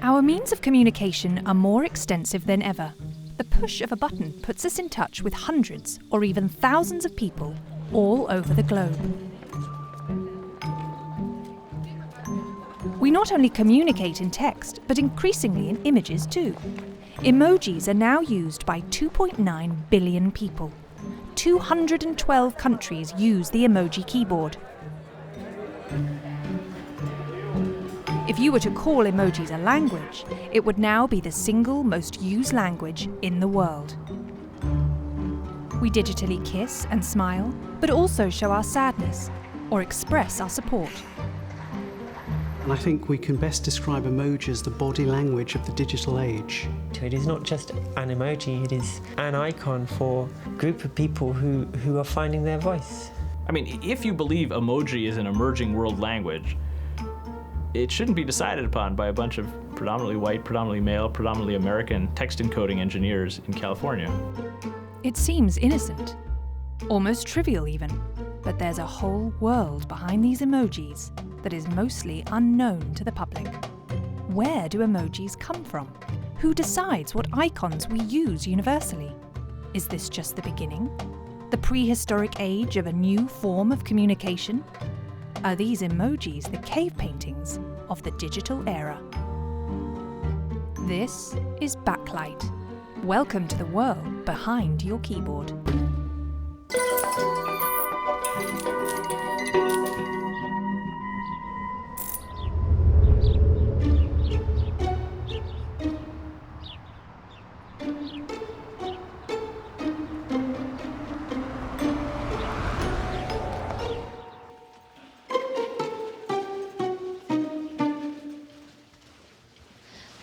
Our means of communication are more extensive than ever. The push of a button puts us in touch with hundreds or even thousands of people all over the globe. We not only communicate in text, but increasingly in images too. Emojis are now used by 2.9 billion people. 212 countries use the emoji keyboard. If you were to call emojis a language, it would now be the single most used language in the world. We digitally kiss and smile, but also show our sadness or express our support. And I think we can best describe emoji as the body language of the digital age. It is not just an emoji, it is an icon for a group of people who are finding their voice. I mean, if you believe emoji is an emerging world language, it shouldn't be decided upon by a bunch of predominantly white, predominantly male, predominantly American text encoding engineers in California. It seems innocent, almost trivial even, but there's a whole world behind these emojis that is mostly unknown to the public. Where do emojis come from? Who decides what icons we use universally? Is this just the beginning? The prehistoric age of a new form of communication? Are these emojis the cave paintings of the digital era? This is Backlight. Welcome to the world behind your keyboard.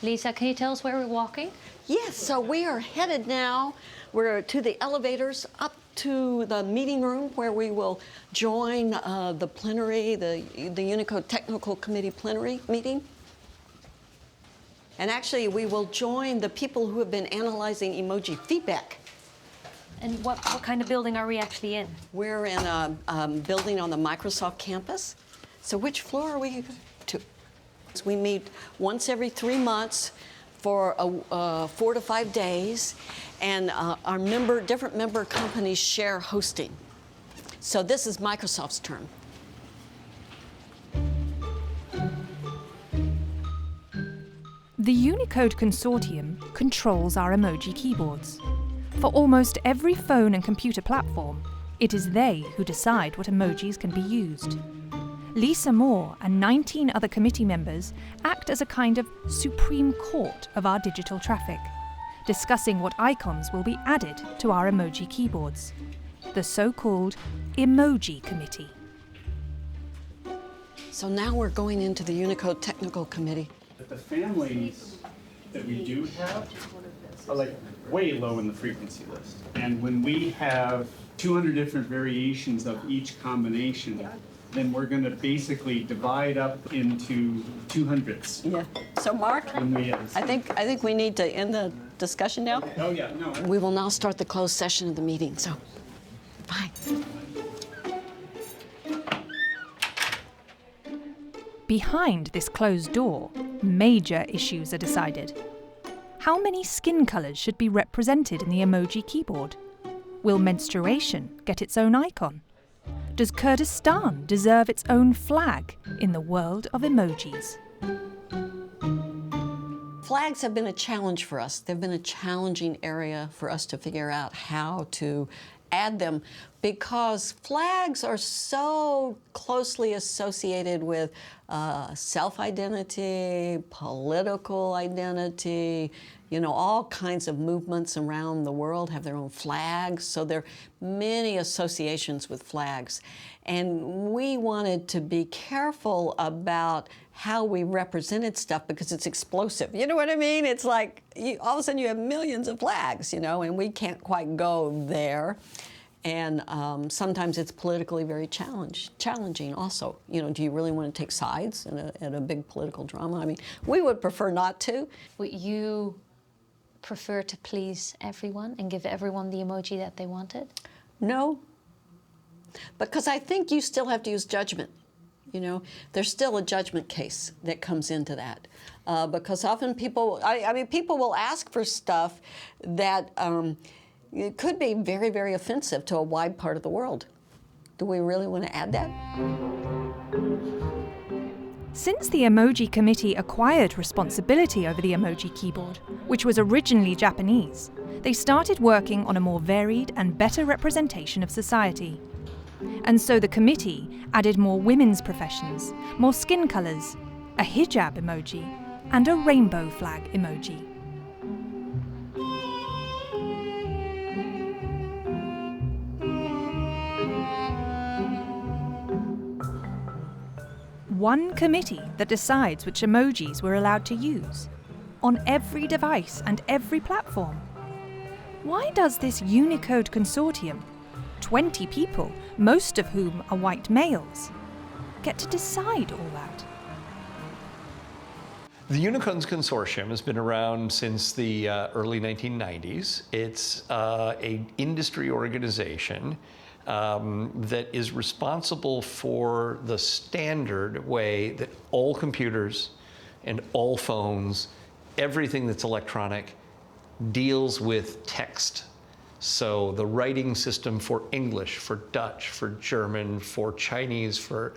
Lisa, can you tell us where we're walking? Yes, so we are headed now. We're to the elevators up to the meeting room where we will join the plenary, the Unicode Technical Committee plenary meeting. And actually, we will join the people who have been analyzing emoji feedback. And what kind of building are we actually in? We're in a building on the Microsoft campus. So which floor are we to? We meet once every 3 months for 4 to 5 days, and our different member companies share hosting. So this is Microsoft's turn. The Unicode Consortium controls our emoji keyboards. For almost every phone and computer platform, it is they who decide what emojis can be used. Lisa Moore and 19 other committee members act as a kind of supreme court of our digital traffic, discussing what icons will be added to our emoji keyboards, the so-called Emoji Committee. So now we're going into the Unicode Technical Committee. But the families that we do have are like way low in the frequency list. And when we have 200 different variations of each combination, then we're going to basically divide up into 200s. Yeah. So Mark, I think we need to end the discussion now. Oh yeah, no. We will now start the closed session of the meeting. So, bye. Behind this closed door, major issues are decided. How many skin colours should be represented in the emoji keyboard? Will menstruation get its own icon? Does Kurdistan deserve its own flag in the world of emojis? Flags have been a challenge for us. They've been a challenging area for us to figure out how to add them because flags are so closely associated with self-identity, political identity. You know, all kinds of movements around the world have their own flags, so there are many associations with flags. And we wanted to be careful about how we represented stuff because it's explosive. You know what I mean? It's like all of a sudden you have millions of flags, you know, and we can't quite go there. And sometimes it's politically very challenging also. You know, do you really want to take sides in a big political drama? I mean, we would prefer not to. Would you prefer to please everyone and give everyone the emoji that they wanted? No, because I think you still have to use judgment. You know, there's still a judgment case that comes into that. Because often people, I mean, people will ask for stuff that it could be very, very offensive to a wide part of the world. Do we really want to add that? Since the Emoji Committee acquired responsibility over the emoji keyboard, which was originally Japanese, they started working on a more varied and better representation of society. And so the committee added more women's professions, more skin colours, a hijab emoji, and a rainbow flag emoji. One committee that decides which emojis we're allowed to use, on every device and every platform. Why does this Unicode consortium, 20 people, most of whom are white males, get to decide all that? The Unicode Consortium has been around since the early 1990s. It's an industry organization that is responsible for the standard way that all computers and all phones, everything that's electronic, deals with text. So the writing system for English, for Dutch, for German, for Chinese, for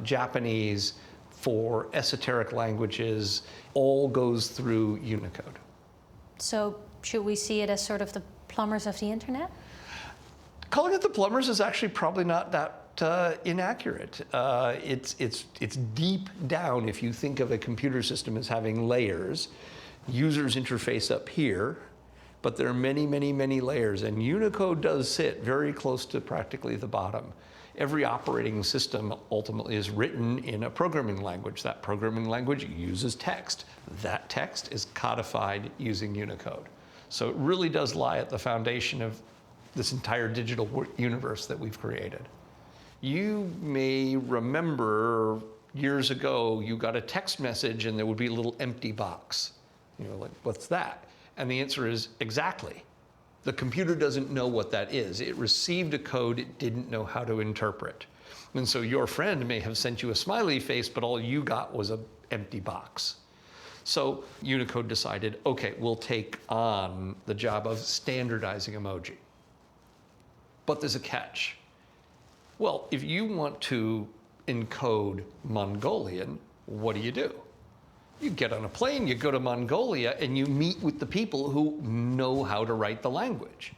Japanese, for esoteric languages, all goes through Unicode. So should we see it as sort of the plumbers of the internet? Calling it the plumbers is actually probably not that inaccurate. It's deep down. If you think of a computer system as having layers, users interface up here, but there are many, many, many layers, and Unicode does sit very close to practically the bottom. Every operating system ultimately is written in a programming language. That programming language uses text. That text is codified using Unicode. So it really does lie at the foundation of this entire digital universe that we've created. You may remember years ago, you got a text message and there would be a little empty box. You know, like, what's that? And the answer is exactly. The computer doesn't know what that is. It received a code it didn't know how to interpret. And so your friend may have sent you a smiley face, but all you got was an empty box. So Unicode decided, okay, we'll take on the job of standardizing emoji. But there's a catch. Well, if you want to encode Mongolian, what do? You get on a plane, you go to Mongolia, and you meet with the people who know how to write the language.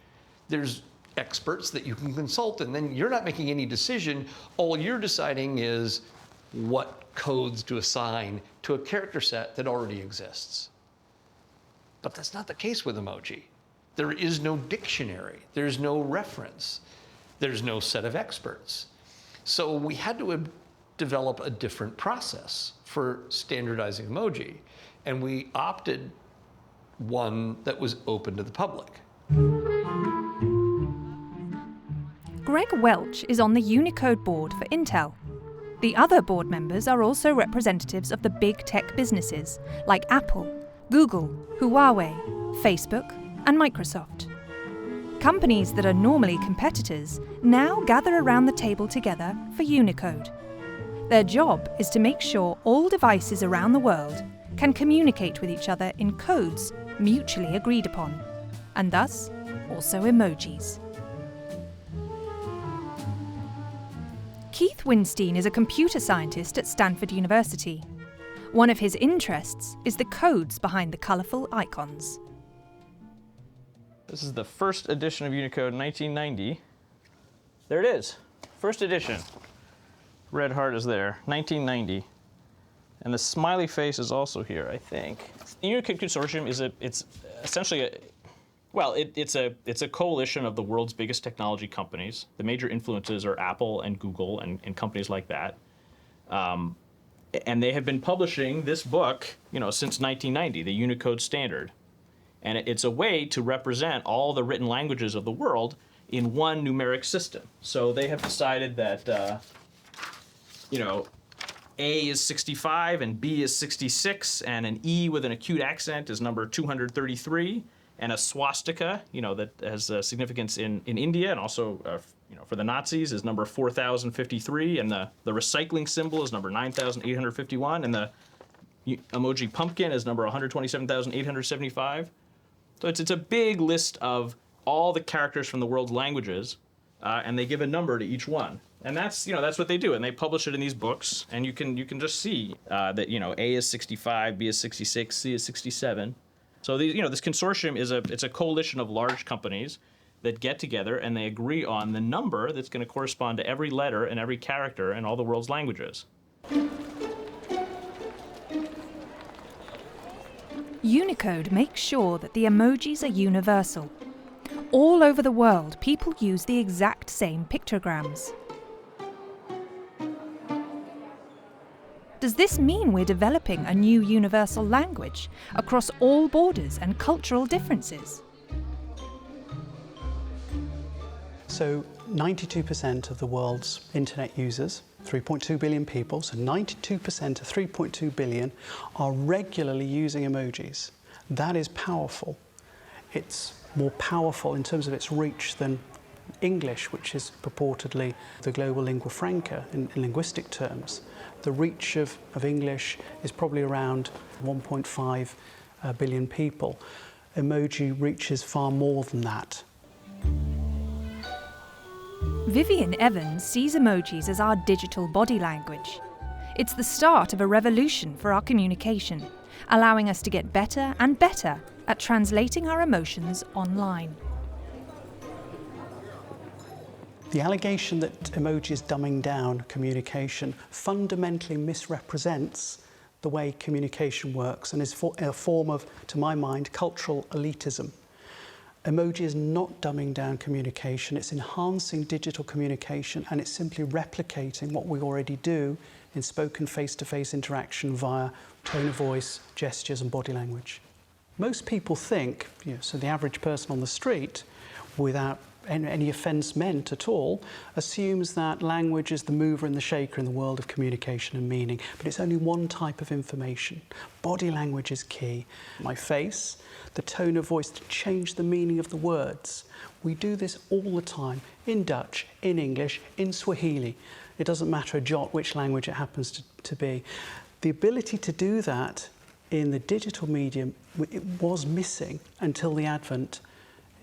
There's experts that you can consult, and then you're not making any decision. All you're deciding is what codes to assign to a character set that already exists. But that's not the case with emoji. There is no dictionary. There's no reference. There's no set of experts. So we had to develop a different process for standardizing emoji, and we opted one that was open to the public. Greg Welch is on the Unicode board for Intel. The other board members are also representatives of the big tech businesses like Apple, Google, Huawei, Facebook, and Microsoft. Companies that are normally competitors now gather around the table together for Unicode. Their job is to make sure all devices around the world can communicate with each other in codes mutually agreed upon, and thus also emojis. Keith Winstein is a computer scientist at Stanford University. One of his interests is the codes behind the colourful icons. This is the first edition of Unicode, 1990. There it is, first edition. Red heart is there, 1990. And the smiley face is also here, I think. The Unicode Consortium it's essentially it's a coalition of the world's biggest technology companies. The major influences are Apple and Google and companies like that. And they have been publishing this book, since 1990, the Unicode Standard. And it's a way to represent all the written languages of the world in one numeric system. So they have decided that, A is 65 and B is 66, and an E with an acute accent is number 233, and a swastika, that has significance in India and also for the Nazis is number 4053, and the recycling symbol is number 9851, and the emoji pumpkin is number 127,875. So it's a big list of all the characters from the world's languages, and they give a number to each one. And that's what they do, and they publish it in these books, and you can just see that A is 65, B is 66, C is 67. So this consortium it's a coalition of large companies that get together and they agree on the number that's going to correspond to every letter and every character in all the world's languages. Unicode makes sure that the emojis are universal. All over the world, people use the exact same pictograms. Does this mean we're developing a new universal language across all borders and cultural differences? So 92% of the world's internet users, 3.2 billion people, so 92% of 3.2 billion are regularly using emojis. That is powerful. It's more powerful in terms of its reach than English, which is purportedly the global lingua franca in linguistic terms. The reach of English is probably around 1.5 billion people. Emoji reaches far more than that. Vivian Evans sees emojis as our digital body language. It's the start of a revolution for our communication, allowing us to get better and better at translating our emotions online. The allegation that emoji is dumbing down communication fundamentally misrepresents the way communication works and is a form of, to my mind, cultural elitism. Emoji is not dumbing down communication, it's enhancing digital communication, and it's simply replicating what we already do in spoken face-to-face interaction via tone of voice, gestures and body language. Most people think, so the average person on the street, without any offence meant at all, assumes that language is the mover and the shaker in the world of communication and meaning, but it's only one type of information. Body language is key. My face, the tone of voice to change the meaning of the words. We do this all the time, in Dutch, in English, in Swahili. It doesn't matter a jot which language it happens to be. The ability to do that in the digital medium, it was missing until the advent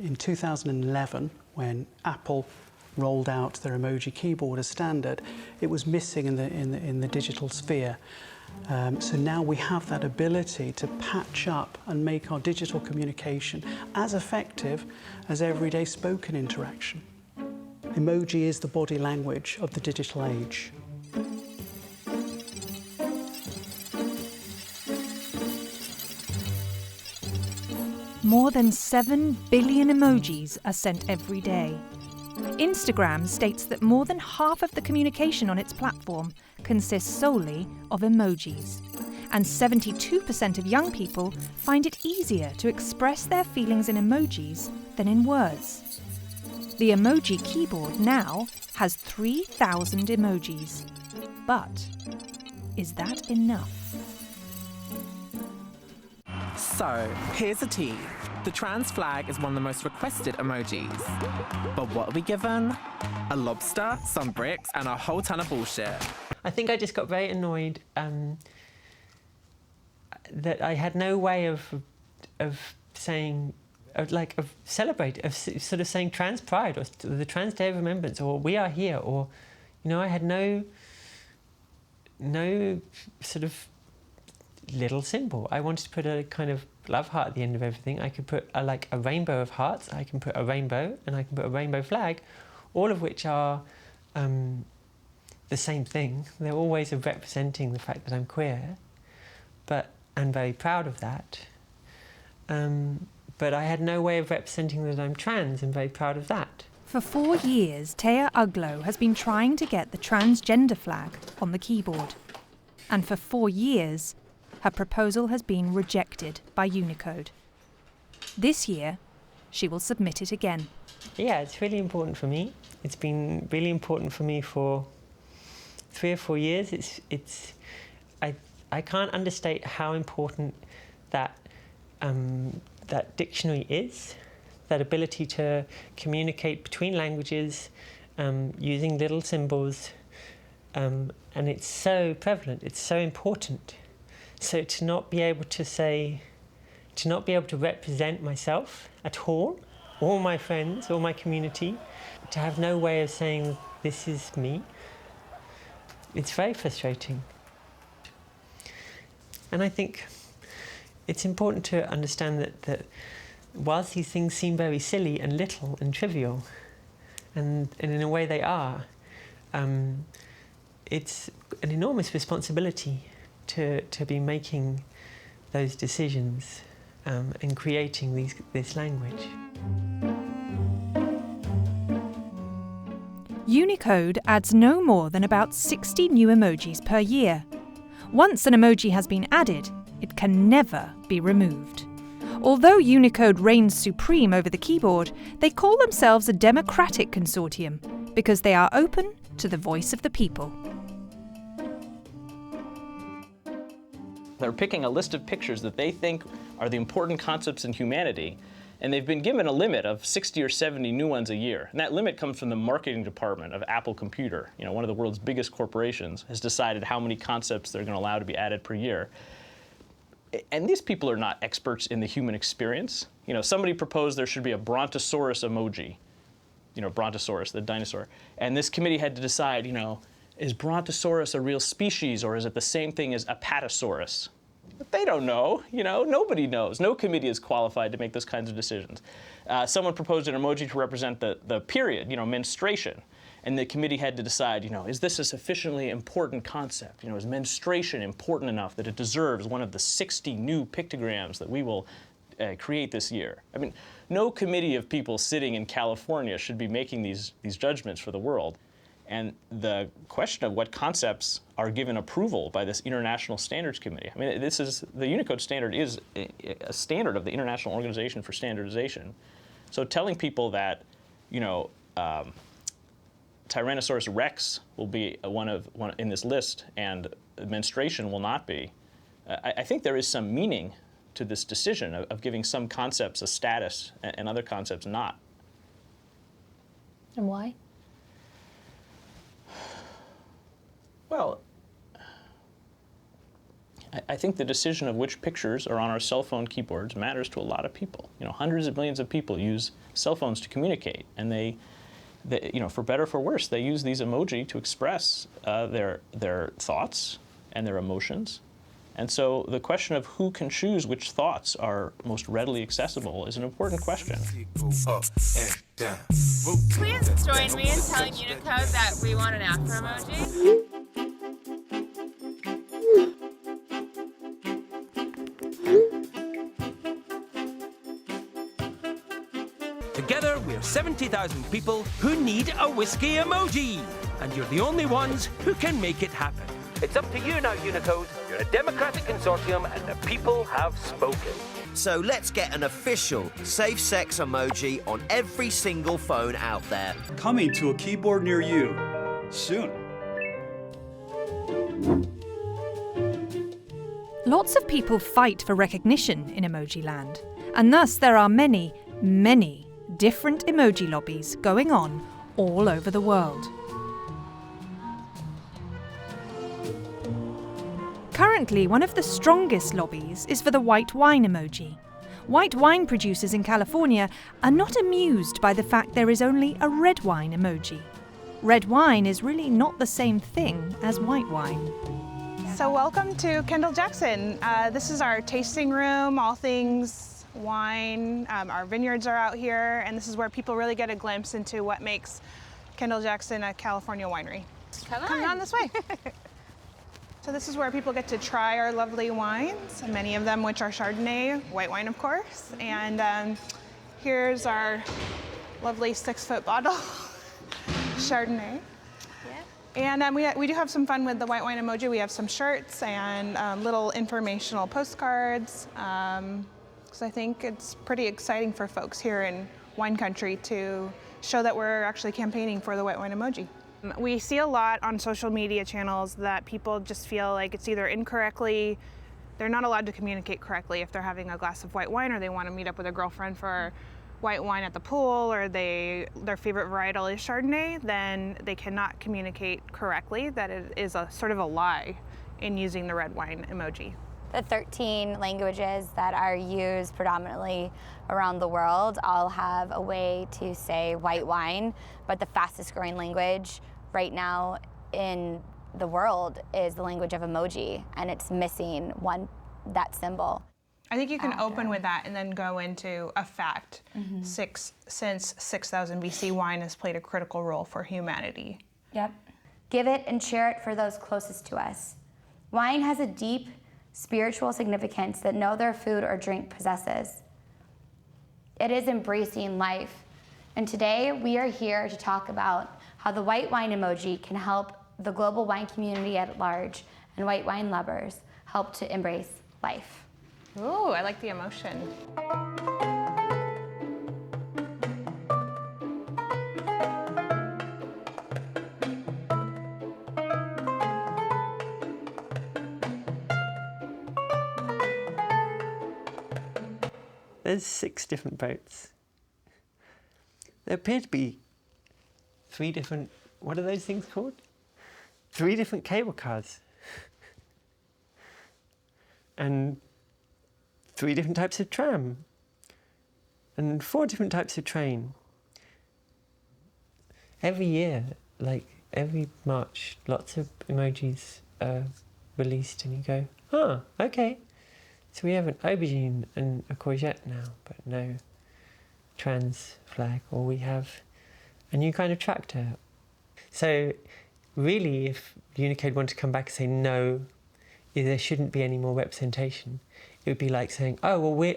in 2011, when Apple rolled out their emoji keyboard as standard. It was missing in the digital sphere. So now we have that ability to patch up and make our digital communication as effective as everyday spoken interaction. Emoji is the body language of the digital age. More than 7 billion emojis are sent every day. Instagram states that more than half of the communication on its platform consists solely of emojis, and 72% of young people find it easier to express their feelings in emojis than in words. The emoji keyboard now has 3,000 emojis. But is that enough? So, here's the tea. The trans flag is one of the most requested emojis. But what are we given? A lobster, some bricks, and a whole ton of bullshit. I think I just got very annoyed that I had no way of saying, of celebrate, of sort of saying trans pride, or the Trans Day of Remembrance, or we are here, or, I had no sort of little symbol. I wanted to put a kind of love heart at the end of everything. I could put a rainbow of hearts, I can put a rainbow, and I can put a rainbow flag, all of which are the same thing. They're all ways of representing the fact that I'm queer, but I'm very proud of that. But I had no way of representing that I'm trans, and very proud of that. For 4 years, Taya Uglo has been trying to get the transgender flag on the keyboard. And for 4 years, her proposal has been rejected by Unicode. This year, she will submit it again. Yeah, it's really important for me. It's been really important for me for 3 or 4 years. I can't understate how important that dictionary is, that ability to communicate between languages using little symbols, and it's so prevalent, it's so important. So to not be able to say, to not be able to represent myself at all, or my friends, or my community, to have no way of saying this is me, it's very frustrating. And I think it's important to understand that whilst these things seem very silly and little and trivial, and in a way they are, it's an enormous responsibility to be making those decisions and creating this language. Unicode adds no more than about 60 new emojis per year. Once an emoji has been added, it can never be removed. Although Unicode reigns supreme over the keyboard, they call themselves a democratic consortium because they are open to the voice of the people. They're picking a list of pictures that they think are the important concepts in humanity, and they've been given a limit of 60 or 70 new ones a year. And that limit comes from the marketing department of Apple Computer. You know, one of the world's biggest corporations has decided how many concepts they're going to allow to be added per year. And these people are not experts in the human experience. You know, somebody proposed there should be a brontosaurus emoji. You know, brontosaurus, the dinosaur. And this committee had to decide, you know, is brontosaurus a real species, or is it the same thing as apatosaurus? But they don't know, you know, nobody knows. No committee is qualified to make those kinds of decisions. Someone proposed an emoji to represent the period, you know, menstruation. And the committee had to decide, you know, is this a sufficiently important concept? You know, is menstruation important enough that it deserves one of the 60 new pictograms that we will create this year? I mean, no committee of people sitting in California should be making these judgments for the world. And the question of what concepts are given approval by this International Standards Committee. I mean, this is, the Unicode standard is a standard of the International Organization for Standardization. So telling people that, you know, Tyrannosaurus rex will be one in this list and menstruation will not be, I think there is some meaning to this decision of giving some concepts a status and other concepts not. And why? Well, I think the decision of which pictures are on our cell phone keyboards matters to a lot of people. You know, hundreds of millions of people use cell phones to communicate, and they you know, for better or for worse, they use these emoji to express their thoughts and their emotions. And so the question of who can choose which thoughts are most readily accessible is an important question. Please join me in telling Unicode that we want an after emoji. Together, we're 70,000 people who need a whiskey emoji. And you're the only ones who can make it happen. It's up to you now, Unicode. You're a democratic consortium and the people have spoken. So let's get an official safe sex emoji on every single phone out there. Coming to a keyboard near you soon. Lots of people fight for recognition in emoji land, and thus there are many, many different emoji lobbies going on all over the world. Currently, one of the strongest lobbies is for the white wine emoji. White wine producers in California are not amused by the fact there is only a red wine emoji. Red wine is really not the same thing as white wine. So welcome to Kendall Jackson. This is our tasting room, all things wine. Our vineyards are out here, and this is where people really get a glimpse into what makes Kendall Jackson a California winery. Come on this way. So this is where people get to try our lovely wines, many of them which are Chardonnay, white wine of course. And here's our lovely 6-foot bottle, Chardonnay. And we do have some fun with the white wine emoji. We have some shirts and little informational postcards. Because I think it's pretty exciting for folks here in wine country to show that we're actually campaigning for the white wine emoji. We see a lot on social media channels that people just feel like it's either incorrectly, they're not allowed to communicate correctly if they're having a glass of white wine or they want to meet up with a girlfriend for white wine at the pool, or their favorite varietal is Chardonnay, then they cannot communicate correctly. That it is a sort of a lie in using the red wine emoji. The 13 languages that are used predominantly around the world all have a way to say white wine, but the fastest growing language right now in the world is the language of emoji, and it's missing that symbol. I think you can open with that and then go into a fact. Since 6000 BC, wine has played a critical role for humanity. Yep. Give it and share it for those closest to us. Wine has a deep spiritual significance that no other food or drink possesses. It is embracing life. And today we are here to talk about how the white wine emoji can help the global wine community at large and white wine lovers help to embrace life. Ooh, I like the emotion. There's 6 different boats. There appear to be 3 different, what are those things called? 3 different cable cars. And 3 different types of tram. And 4 different types of train. Every year, like every March, lots of emojis are released and you go, oh, okay. So we have an aubergine and a courgette now, but no trans flag, or we have a new kind of tractor. So really, if Unicode wanted to come back and say no, there shouldn't be any more representation, it would be like saying, oh, well,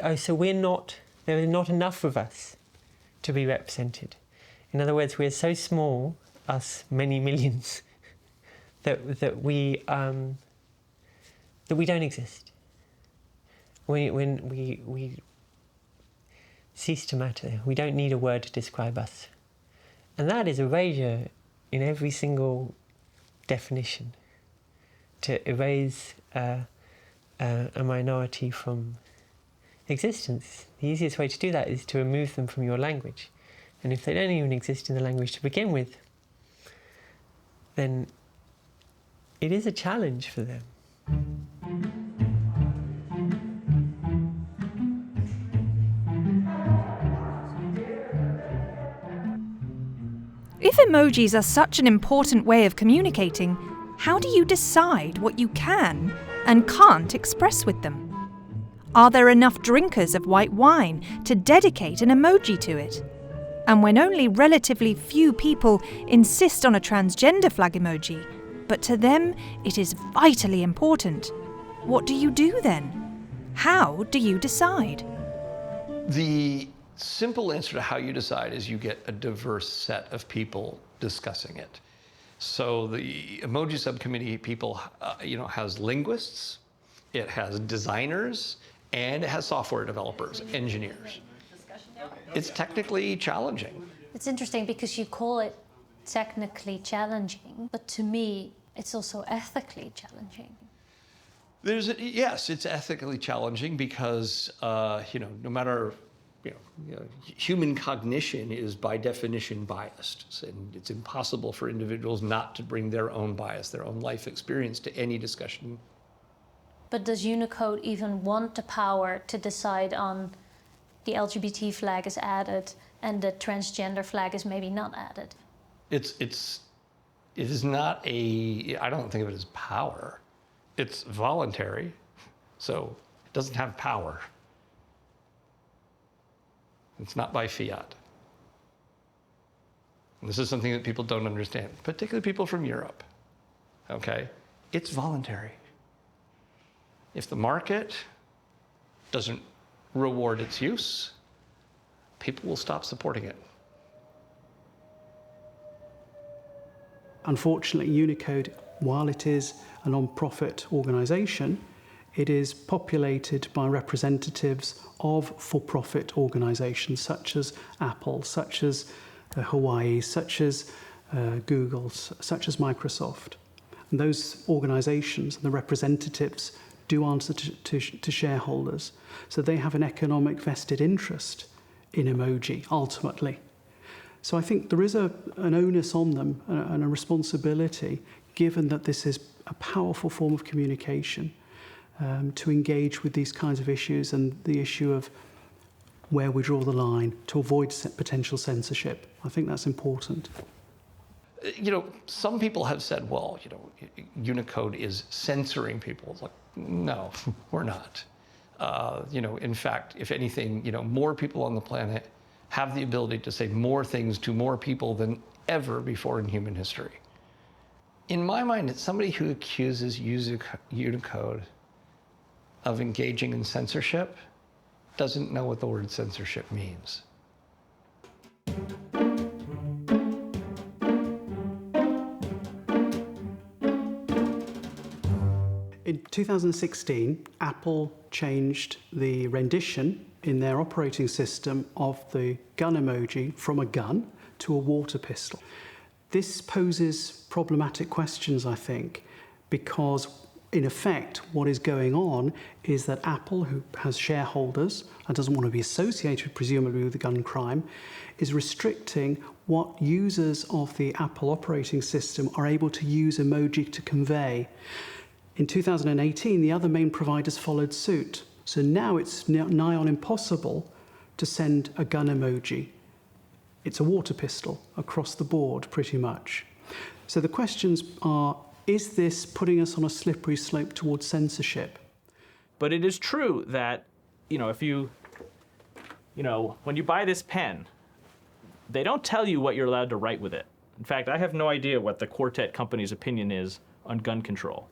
there are not enough of us to be represented. In other words, we're so small, us many millions, that we don't exist. When we cease to matter, we don't need a word to describe us. And that is erasure in every single definition. To erase a minority from existence, the easiest way to do that is to remove them from your language. And if they don't even exist in the language to begin with, then it is a challenge for them. If emojis are such an important way of communicating, how do you decide what you can and can't express with them? Are there enough drinkers of white wine to dedicate an emoji to it? And when only relatively few people insist on a transgender flag emoji, but to them it is vitally important, what do you do then? How do you decide? The simple answer to how you decide is you get a diverse set of people discussing it. So the emoji subcommittee people, has linguists, it has designers, and it has software developers, engineers. It's technically challenging. It's interesting because you call it technically challenging, but to me, it's also ethically challenging. Yes, it's ethically challenging because, no matter, human cognition is by definition biased, and it's impossible for individuals not to bring their own bias, their own life experience to any discussion. But does Unicode even want the power to decide on the LGBT flag is added and the transgender flag is maybe not added? It is not I don't think of it as power. It's voluntary, so it doesn't have power. It's not by fiat. And this is something that people don't understand, particularly people from Europe, okay? It's voluntary. If the market doesn't reward its use, people will stop supporting it. Unfortunately, Unicode, while it is a non-profit organisation, it is populated by representatives of for-profit organisations such as Apple, such as Hawaii, such as Google, such as Microsoft. And those organisations and the representatives do answer to shareholders. So they have an economic vested interest in emoji, ultimately. So I think there is an onus on them and a responsibility, given that this is a powerful form of communication, to engage with these kinds of issues and the issue of where we draw the line to avoid potential censorship. I think that's important. You know, some people have said, well, you know, Unicode is censoring people. It's like, no, we're not. You know, in fact, if anything, you know, more people on the planet have the ability to say more things to more people than ever before in human history. In my mind, it's somebody who accuses Unicode of engaging in censorship doesn't know what the word censorship means. In 2016, Apple changed the rendition in their operating system of the gun emoji from a gun to a water pistol. This poses problematic questions, I think, because in effect, what is going on is that Apple, who has shareholders and doesn't want to be associated, presumably, with the gun crime, is restricting what users of the Apple operating system are able to use emoji to convey. In 2018, the other main providers followed suit. So now it's nigh on impossible to send a gun emoji. It's a water pistol across the board, pretty much. So the questions are, is this putting us on a slippery slope towards censorship? But it is true that, you know, if you know, when you buy this pen, they don't tell you what you're allowed to write with it. In fact, I have no idea what the Quartet company's opinion is on gun control.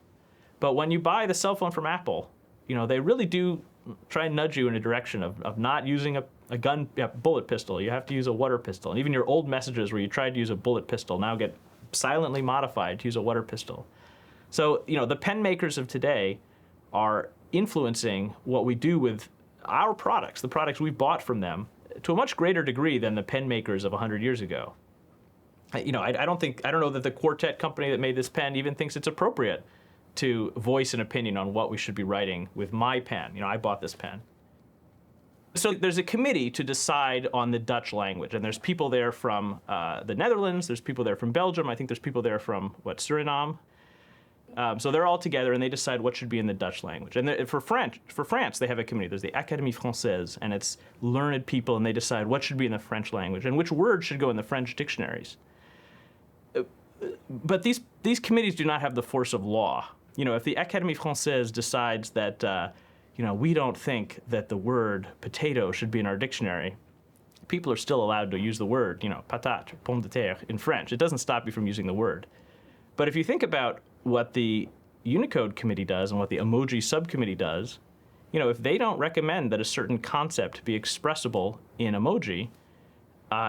But when you buy the cell phone from Apple, you know, they really do try and nudge you in a direction of not using a gun, bullet pistol. You have to use a water pistol. And even your old messages where you tried to use a bullet pistol now get silently modified to use a water pistol. So, you know, the pen makers of today are influencing what we do with our products, the products we bought from them, to a much greater degree than the pen makers of 100 years ago. You know, I don't know that the Quartet company that made this pen even thinks it's appropriate to voice an opinion on what we should be writing with my pen. You know, I bought this pen. So there's a committee to decide on the Dutch language, and there's people there from the Netherlands, there's people there from Belgium, I think there's people there from, Suriname. So they're all together and they decide what should be in the Dutch language. And for France, they have a committee. There's the Académie Française, and it's learned people, and they decide what should be in the French language and which words should go in the French dictionaries. But these committees do not have the force of law. You know, if the Académie Française decides that, you know, we don't think that the word potato should be in our dictionary, people are still allowed to use the word, you know, patate, pomme de terre in French. It doesn't stop you from using the word. But if you think about what the Unicode committee does and what the emoji subcommittee does, you know, if they don't recommend that a certain concept be expressible in emoji,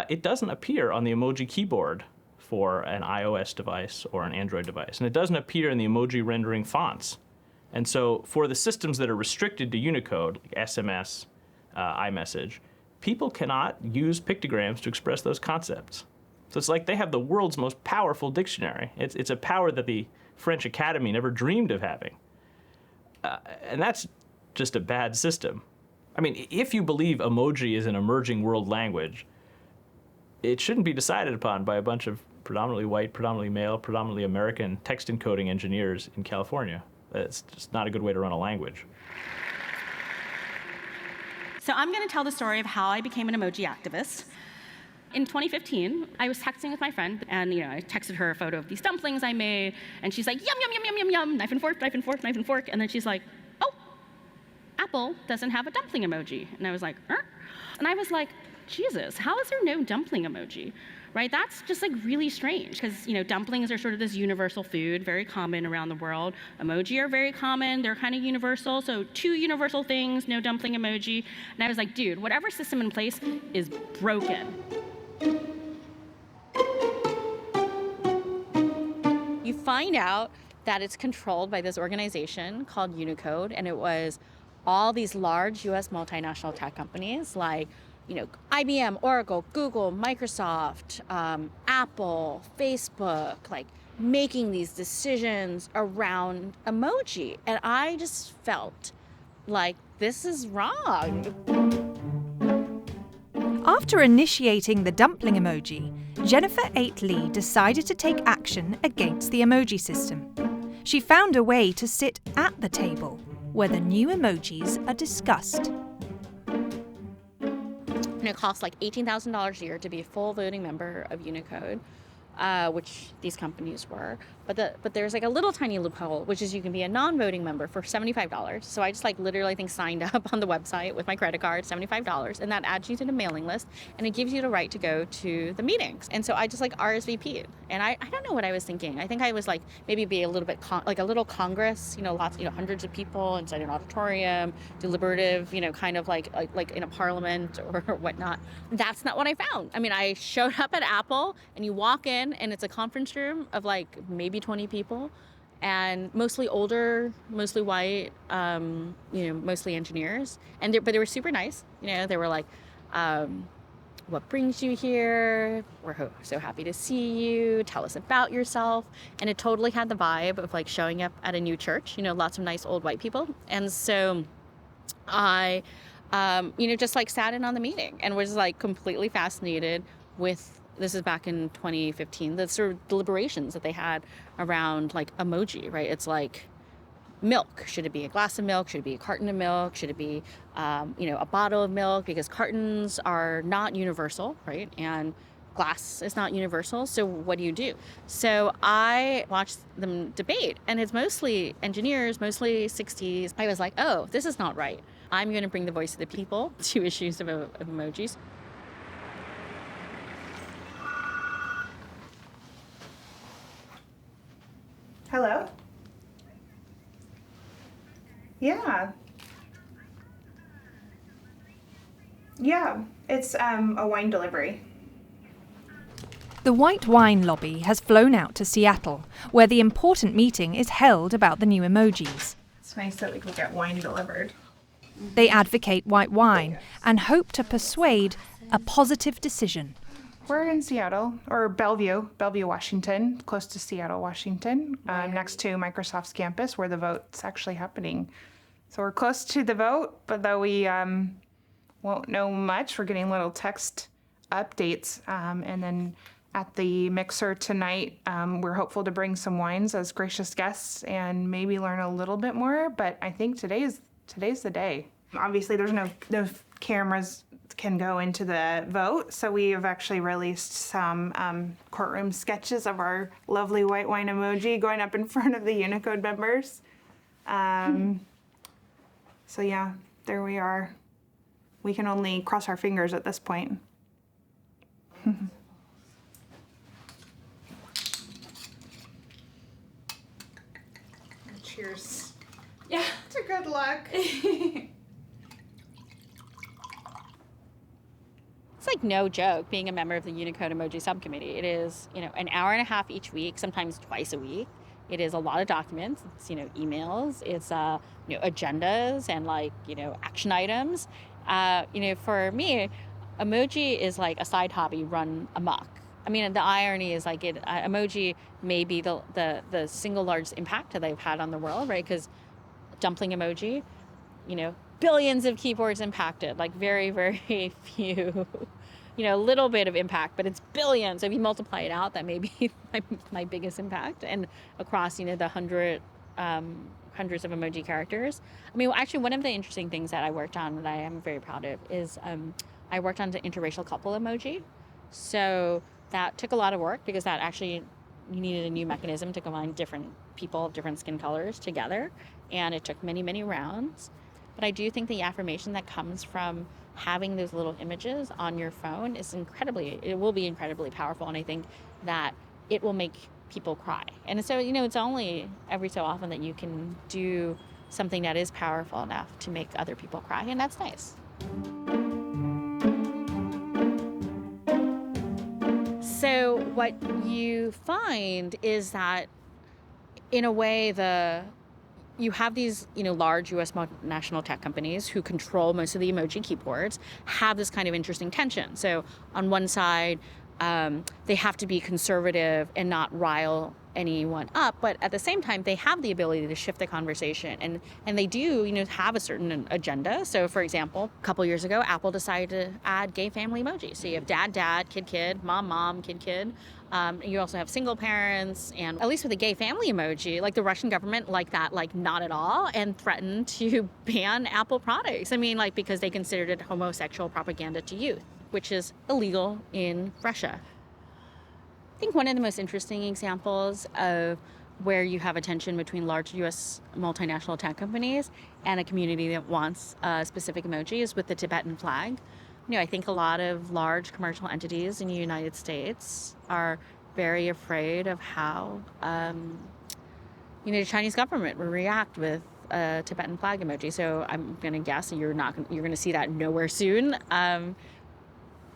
it doesn't appear on the emoji keyboard for an iOS device or an Android device. And it doesn't appear in the emoji rendering fonts. And so for the systems that are restricted to Unicode, like SMS, iMessage, people cannot use pictograms to express those concepts. So it's like they have the world's most powerful dictionary. It's a power that the French Academy never dreamed of having. And that's just a bad system. I mean, if you believe emoji is an emerging world language, it shouldn't be decided upon by a bunch of predominantly white, predominantly male, predominantly American text encoding engineers in California. It's just not a good way to run a language. So I'm going to tell the story of how I became an emoji activist. In 2015, I was texting with my friend, and I texted her a photo of these dumplings I made, and she's like, yum, yum, yum, yum, yum, yum, knife and fork, knife and fork, knife and fork, and then she's like, oh, Apple doesn't have a dumpling emoji. And I was like, And I was like, Jesus, how is there no dumpling emoji? Right? That's just like really strange because, dumplings are sort of this universal food, very common around the world. Emoji are very common. They're kind of universal. So 2 universal things, no dumpling emoji. And I was like, dude, whatever system in place is broken. You find out that it's controlled by this organization called Unicode, and it was all these large US multinational tech companies like IBM, Oracle, Google, Microsoft, Apple, Facebook, like making these decisions around emoji. And I just felt like this is wrong. After initiating the dumpling emoji, Jennifer 8 Lee decided to take action against the emoji system. She found a way to sit at the table where the new emojis are discussed. And it costs like $18,000 a year to be a full voting member of Unicode, which these companies were. But there's like a little tiny loophole, which is you can be a non-voting member for $75. So I just like literally I think signed up on the website with my credit card, $75, and that adds you to the mailing list, and it gives you the right to go to the meetings. And so I just like RSVP'd, and I don't know what I was thinking. I think I was like maybe be a little bit like a little Congress, lots, hundreds of people inside an auditorium, deliberative, kind of like in a parliament or whatnot. That's not what I found. I mean, I showed up at Apple, and you walk in, and it's a conference room of like maybe 20 people, and mostly older, mostly white, mostly engineers. But they were super nice. They were like, what brings you here? We're so happy to see you. Tell us about yourself. And it totally had the vibe of like showing up at a new church, lots of nice old white people. And so I, just like sat in on the meeting and was like completely fascinated with, this is back in 2015, the sort of deliberations that they had around like emoji, right? It's like milk. Should it be a glass of milk? Should it be a carton of milk? Should it be, a bottle of milk? Because cartons are not universal, right? And glass is not universal. So what do you do? So I watched them debate, and it's mostly engineers, mostly 60s. I was like, oh, this is not right. I'm going to bring the voice of the people to issues of emojis. Hello? Yeah. Yeah, it's a wine delivery. The white wine lobby has flown out to Seattle, where the important meeting is held about the new emojis. It's nice that we can get wine delivered. They advocate white wine and hope to persuade a positive decision. We're in Seattle, or Bellevue, Washington, close to Seattle, Washington, next to Microsoft's campus where the vote's actually happening. So we're close to the vote, but though we won't know much, we're getting little text updates. And then at the mixer tonight, we're hopeful to bring some wines as gracious guests and maybe learn a little bit more, but I think today's the day. Obviously, there's no cameras can go into the vote, so we have actually released some courtroom sketches of our lovely white wine emoji going up in front of the Unicode members. So yeah, there we are. We can only cross our fingers at this point. Cheers. Yeah. To good luck. It's like no joke being a member of the Unicode Emoji Subcommittee. It is, an hour and a half each week, sometimes twice a week. It is a lot of documents. It's, emails. It's, agendas and action items. For me, emoji is like a side hobby run amok. I mean, the irony is emoji may be the single largest impact that they've had on the world, right? Because dumpling emoji, billions of keyboards impacted, like very, very few, a little bit of impact, but it's billions. So if you multiply it out, that may be my biggest impact. And across, the hundreds of emoji characters. I mean, actually, one of the interesting things that I worked on that I am very proud of is I worked on the interracial couple emoji. So that took a lot of work because that actually, you needed a new mechanism to combine different people of different skin colors together. And it took many, many rounds. But I do think the affirmation that comes from having those little images on your phone it will be incredibly powerful. And I think that it will make people cry. And so, it's only every so often that you can do something that is powerful enough to make other people cry. And that's nice. So what you find is that in a way you have these, large U.S. multinational tech companies who control most of the emoji keyboards have this kind of interesting tension. So on one side, they have to be conservative and not rile anyone up, but at the same time, they have the ability to shift the conversation, and they do, have a certain agenda. So, for example, a couple years ago, Apple decided to add gay family emojis. So you have dad, dad, kid, kid, mom, mom, kid, kid. You also have single parents, and at least with the gay family emoji, like the Russian government liked that, like not at all, and threatened to ban Apple products. I mean, like because they considered it homosexual propaganda to youth, which is illegal in Russia. I think one of the most interesting examples of where you have a tension between large U.S. multinational tech companies and a community that wants a specific emoji is with the Tibetan flag. I think a lot of large commercial entities in the United States are very afraid of how, the Chinese government will react with a Tibetan flag emoji. So I'm going to guess you're going to see that nowhere soon.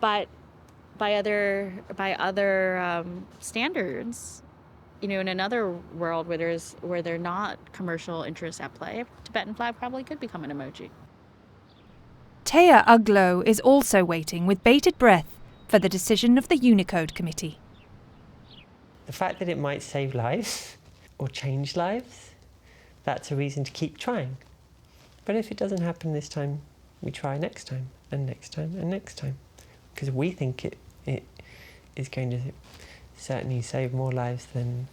But by other standards, in another world where there are not commercial interests at play, Tibetan flag probably could become an emoji. Taya Uglo is also waiting with bated breath for the decision of the Unicode Committee. The fact that it might save lives or change lives, that's a reason to keep trying. But if it doesn't happen this time, we try next time and next time and next time. Because we think it is going to certainly save more lives than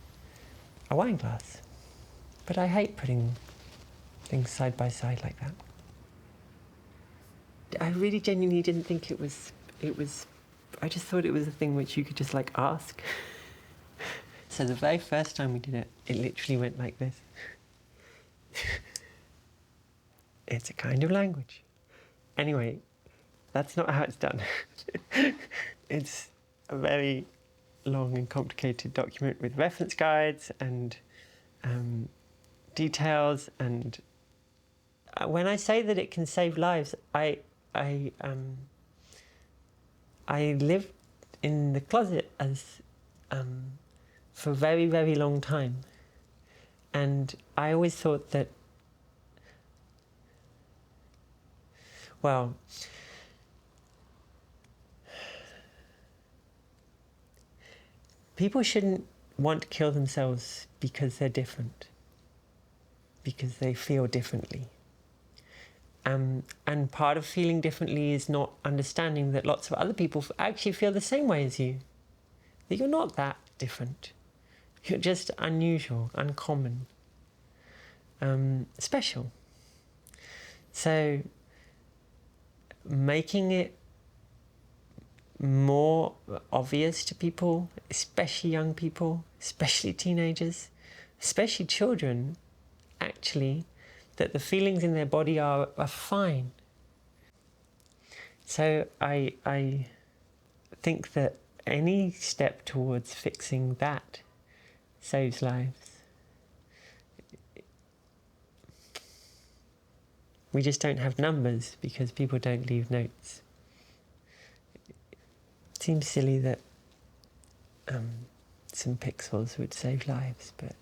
a wine glass. But I hate putting things side by side like that. I really genuinely didn't think it was, I just thought it was a thing which you could just like ask. So the very first time we did it, it literally went like this. It's a kind of language. Anyway, that's not how it's done. It's a very long and complicated document with reference guides and details. And when I say that it can save lives, I lived in the closet as for a very, very long time. And I always thought that, well, people shouldn't want to kill themselves because they're different, because they feel differently. And part of feeling differently is not understanding that lots of other people actually feel the same way as you. That you're not that different. You're just unusual, uncommon, special. So making it more obvious to people, especially young people, especially teenagers, especially children, actually, that the feelings in their body are fine. So I think that any step towards fixing that saves lives. We just don't have numbers because people don't leave notes. It seems silly that some pixels would save lives, but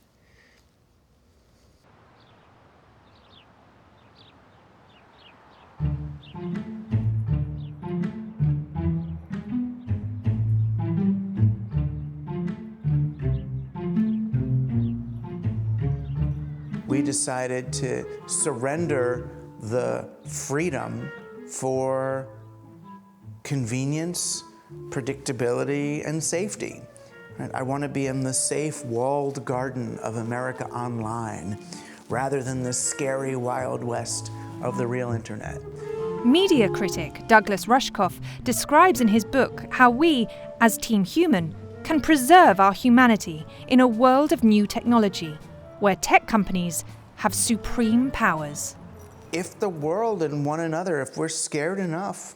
we decided to surrender the freedom for convenience, predictability, and safety. I want to be in the safe, walled garden of America online, rather than the scary Wild West of the real internet. Media critic Douglas Rushkoff describes in his book how we, as Team Human, can preserve our humanity in a world of new technology, where tech companies have supreme powers. If the world and one another, if we're scared enough,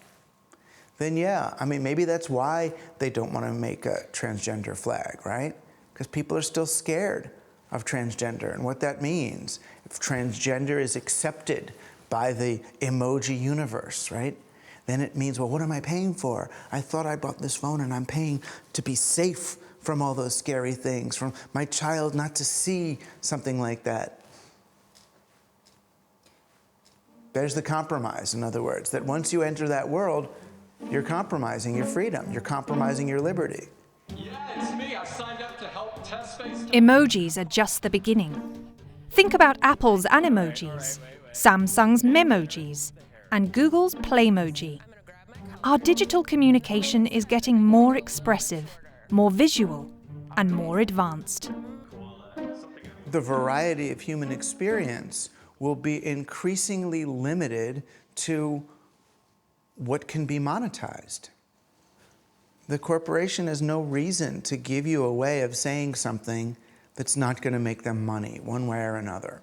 then yeah, I mean, maybe that's why they don't want to make a transgender flag, right? Because people are still scared of transgender and what that means. If transgender is accepted by the emoji universe, right? Then it means, well, what am I paying for? I thought I bought this phone and I'm paying to be safe from all those scary things, from my child not to see something like that. There's the compromise, in other words, that once you enter that world, you're compromising your freedom, you're compromising your liberty. Yeah, it's me. I've signed up to help Emojis are just the beginning. Think about Apple's Animojis, Samsung's Memojis, and Google's Playmoji. Our digital communication is getting more expressive, more visual, and more advanced. The variety of human experience will be increasingly limited to what can be monetized. The corporation has no reason to give you a way of saying something that's not going to make them money one way or another.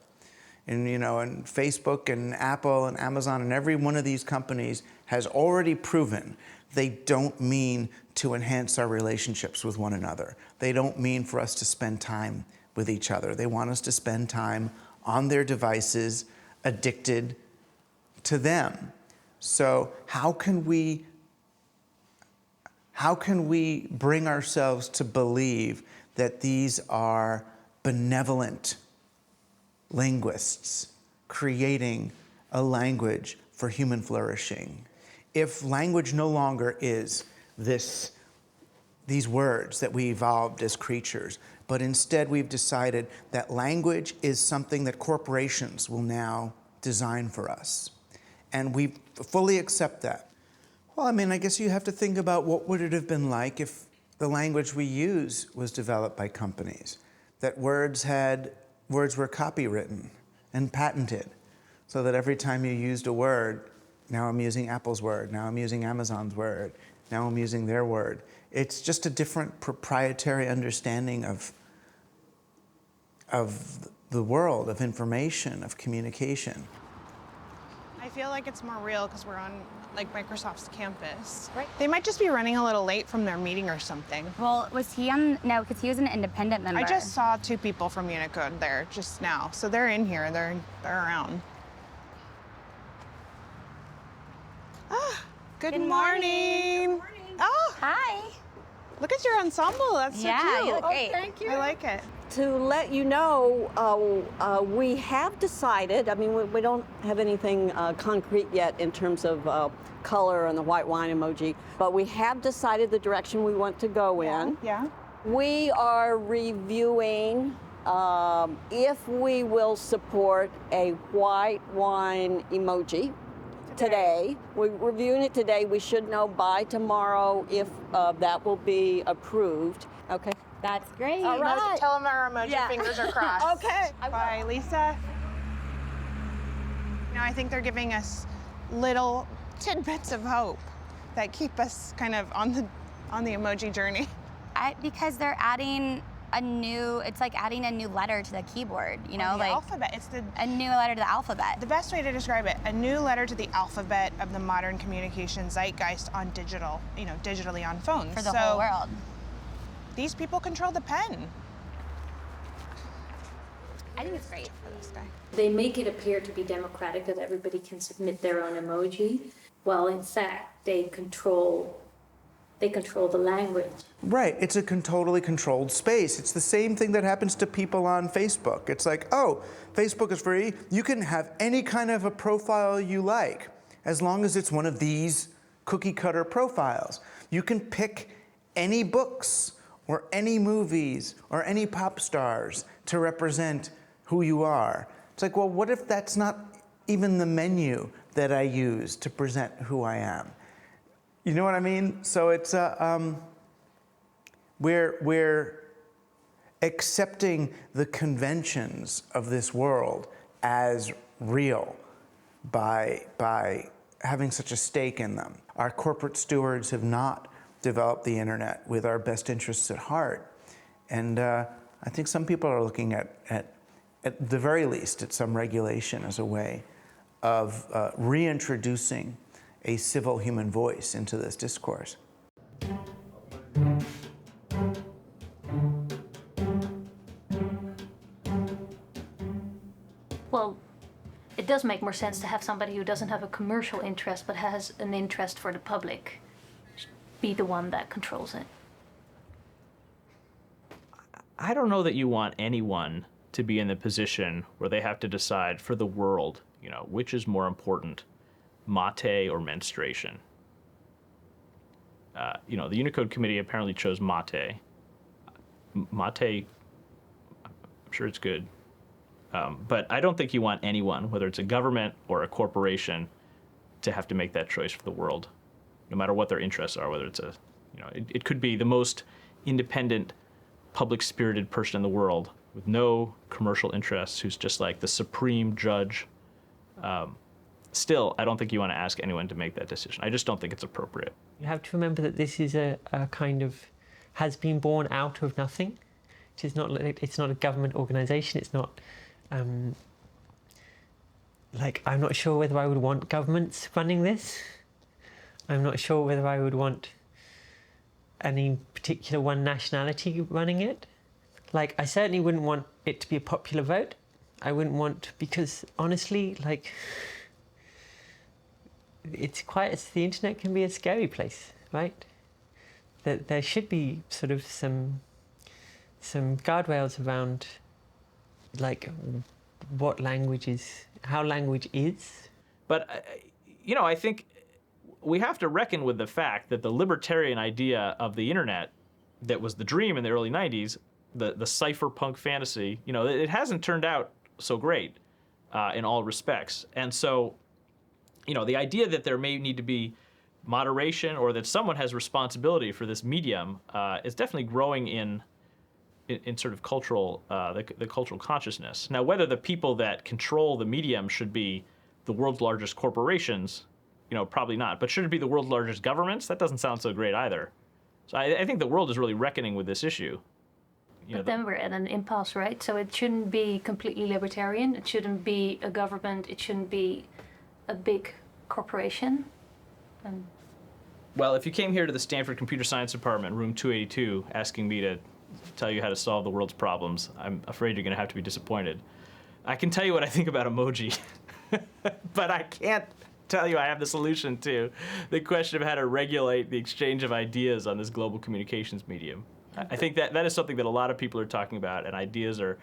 And and Facebook and Apple and Amazon and every one of these companies has already proven they don't mean to enhance our relationships with one another. They don't mean for us to spend time with each other. They want us to spend time on their devices, addicted to them. So how can we bring ourselves to believe that these are benevolent linguists creating a language for human flourishing? If language no longer is these words that we evolved as creatures, but instead we've decided that language is something that corporations will now design for us, and we fully accept that. Well, I guess you have to think about what would it have been like if the language we use was developed by companies, that words were copywritten and patented, so that every time you used a word, now I'm using Apple's word, now I'm using Amazon's word, now I'm using their word. It's just a different proprietary understanding of the world, of information, of communication. I feel like it's more real because we're on Microsoft's campus. Right. They might just be running a little late from their meeting or something. Well, was he on? No, because he was an independent member. I just saw 2 people from Unicode there just now, so they're in here. They're around. Good morning. Good morning. Oh, hi. Look at your ensemble. That's so cute. Yeah, you look great. Thank you. I like it. To let you know, we have decided, we don't have anything concrete yet in terms of color and the white wine emoji, but we have decided the direction we want to go in. Yeah. We are reviewing if we will support a white wine emoji today. We're reviewing it today. We should know by tomorrow if that will be approved. Okay. That's great. All right. Tell them our emoji fingers are crossed. Okay. Bye, Lisa. I think they're giving us little tidbits of hope that keep us kind of on the emoji journey. Because they're adding it's like adding a new letter to the keyboard, the alphabet. It's a new letter to the alphabet. The best way to describe it, a new letter to the alphabet of the modern communication zeitgeist on digital, digitally on phones. For the whole world. These people control the pen. I think it's great. For this guy. They make it appear to be democratic, that everybody can submit their own emoji. Well, in fact, they control the language. Right, it's a totally controlled space. It's the same thing that happens to people on Facebook. It's like, oh, Facebook is free. You can have any kind of a profile you like, as long as it's one of these cookie cutter profiles. You can pick any books or any movies or any pop stars to represent who you are. It's like, well, what if that's not even the menu that I use to present who I am? You know what I mean? So it's we're accepting the conventions of this world as real by having such a stake in them. Our corporate stewards have not developed the internet with our best interests at heart, and I think some people are looking at the very least at some regulation as a way of reintroducing a civil human voice into this discourse. Well, it does make more sense to have somebody who doesn't have a commercial interest but has an interest for the public be the one that controls it. I don't know that you want anyone to be in the position where they have to decide for the world, which is more important, mate or menstruation. The Unicode committee apparently chose mate. Mate, I'm sure it's good. But I don't think you want anyone, whether it's a government or a corporation, to have to make that choice for the world, no matter what their interests are, whether it's it could be the most independent, public-spirited person in the world with no commercial interests who's just like the supreme judge. Still, I don't think you want to ask anyone to make that decision. I just don't think it's appropriate. You have to remember that this is a kind of, has been born out of nothing. It's not a government organization. It's not, I'm not sure whether I would want governments running this. I'm not sure whether I would want any particular one nationality running it. I certainly wouldn't want it to be a popular vote. I wouldn't want, because honestly, the internet can be a scary place, right? That there should be sort of some guardrails around, what language is, how language is. But, I think we have to reckon with the fact that the libertarian idea of the internet that was the dream in the early 90s, the cypherpunk fantasy, it hasn't turned out so great in all respects. And so, the idea that there may need to be moderation or that someone has responsibility for this medium is definitely growing in sort of cultural, the cultural consciousness. Now, whether the people that control the medium should be the world's largest corporations, probably not. But should it be the world's largest governments? That doesn't sound so great either. So I think the world is really reckoning with this issue. But then we're at an impasse, right? So it shouldn't be completely libertarian. It shouldn't be a government. It shouldn't be a big corporation. Well, if you came here to the Stanford Computer Science Department, room 282, asking me to tell you how to solve the world's problems, I'm afraid you're going to have to be disappointed. I can tell you what I think about emoji, but I can't tell you I have the solution to the question of how to regulate the exchange of ideas on this global communications medium. I think that is something that a lot of people are talking about, and ideas are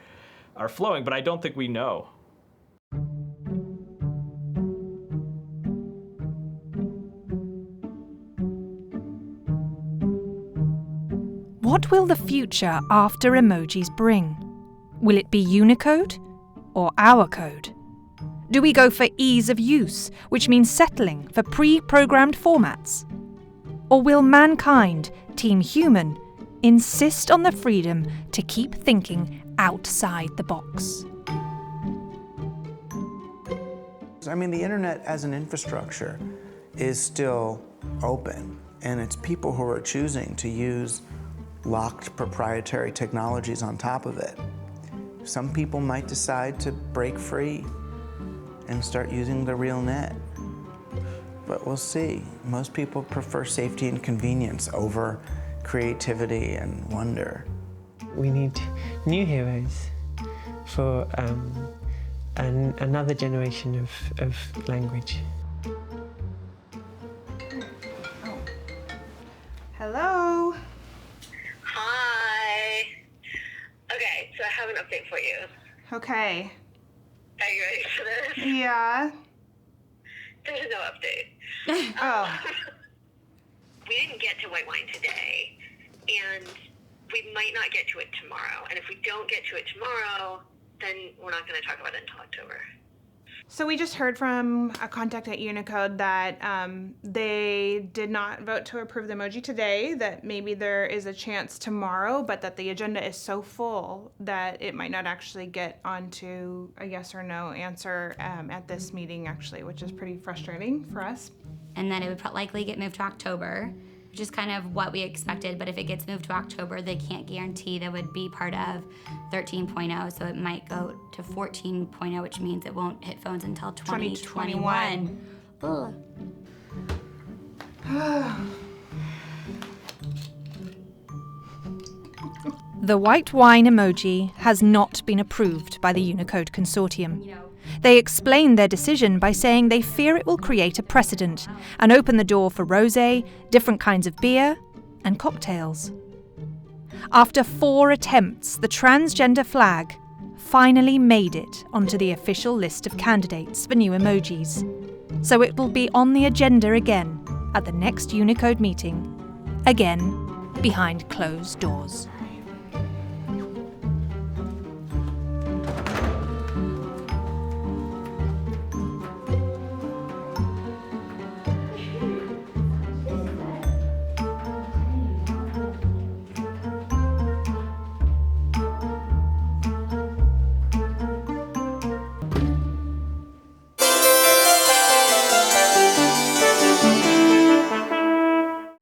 flowing, but I don't think we know. What will the future after emojis bring? Will it be Unicode or our code? Do we go for ease of use, which means settling for pre-programmed formats? Or will mankind, Team Human, insist on the freedom to keep thinking outside the box? I mean, the internet as an infrastructure is still open, and it's people who are choosing to use locked proprietary technologies on top of it. Some people might decide to break free and start using the real net. But we'll see. Most people prefer safety and convenience over creativity and wonder. We need new heroes for another generation of language. Hello. Hi. Okay, so I have an update for you. Okay. Are you ready for this? Yeah. There's no update. Oh. We didn't get to white wine today, and we might not get to it tomorrow. And if we don't get to it tomorrow, then we're not going to talk about it until October. So we just heard from a contact at Unicode that they did not vote to approve the emoji today, that maybe there is a chance tomorrow, but that the agenda is so full that it might not actually get onto a yes or no answer at this meeting, actually, which is pretty frustrating for us. And that it would likely get moved to October, which is kind of what we expected, but if it gets moved to October, they can't guarantee that would be part of 13.0, so it might go to 14.0, which means it won't hit phones until 2021. Ugh. The white wine emoji has not been approved by the Unicode Consortium. They explain their decision by saying they fear it will create a precedent and open the door for rosé, different kinds of beer, and cocktails. After 4 attempts, the transgender flag finally made it onto the official list of candidates for new emojis. So it will be on the agenda again at the next Unicode meeting, again behind closed doors.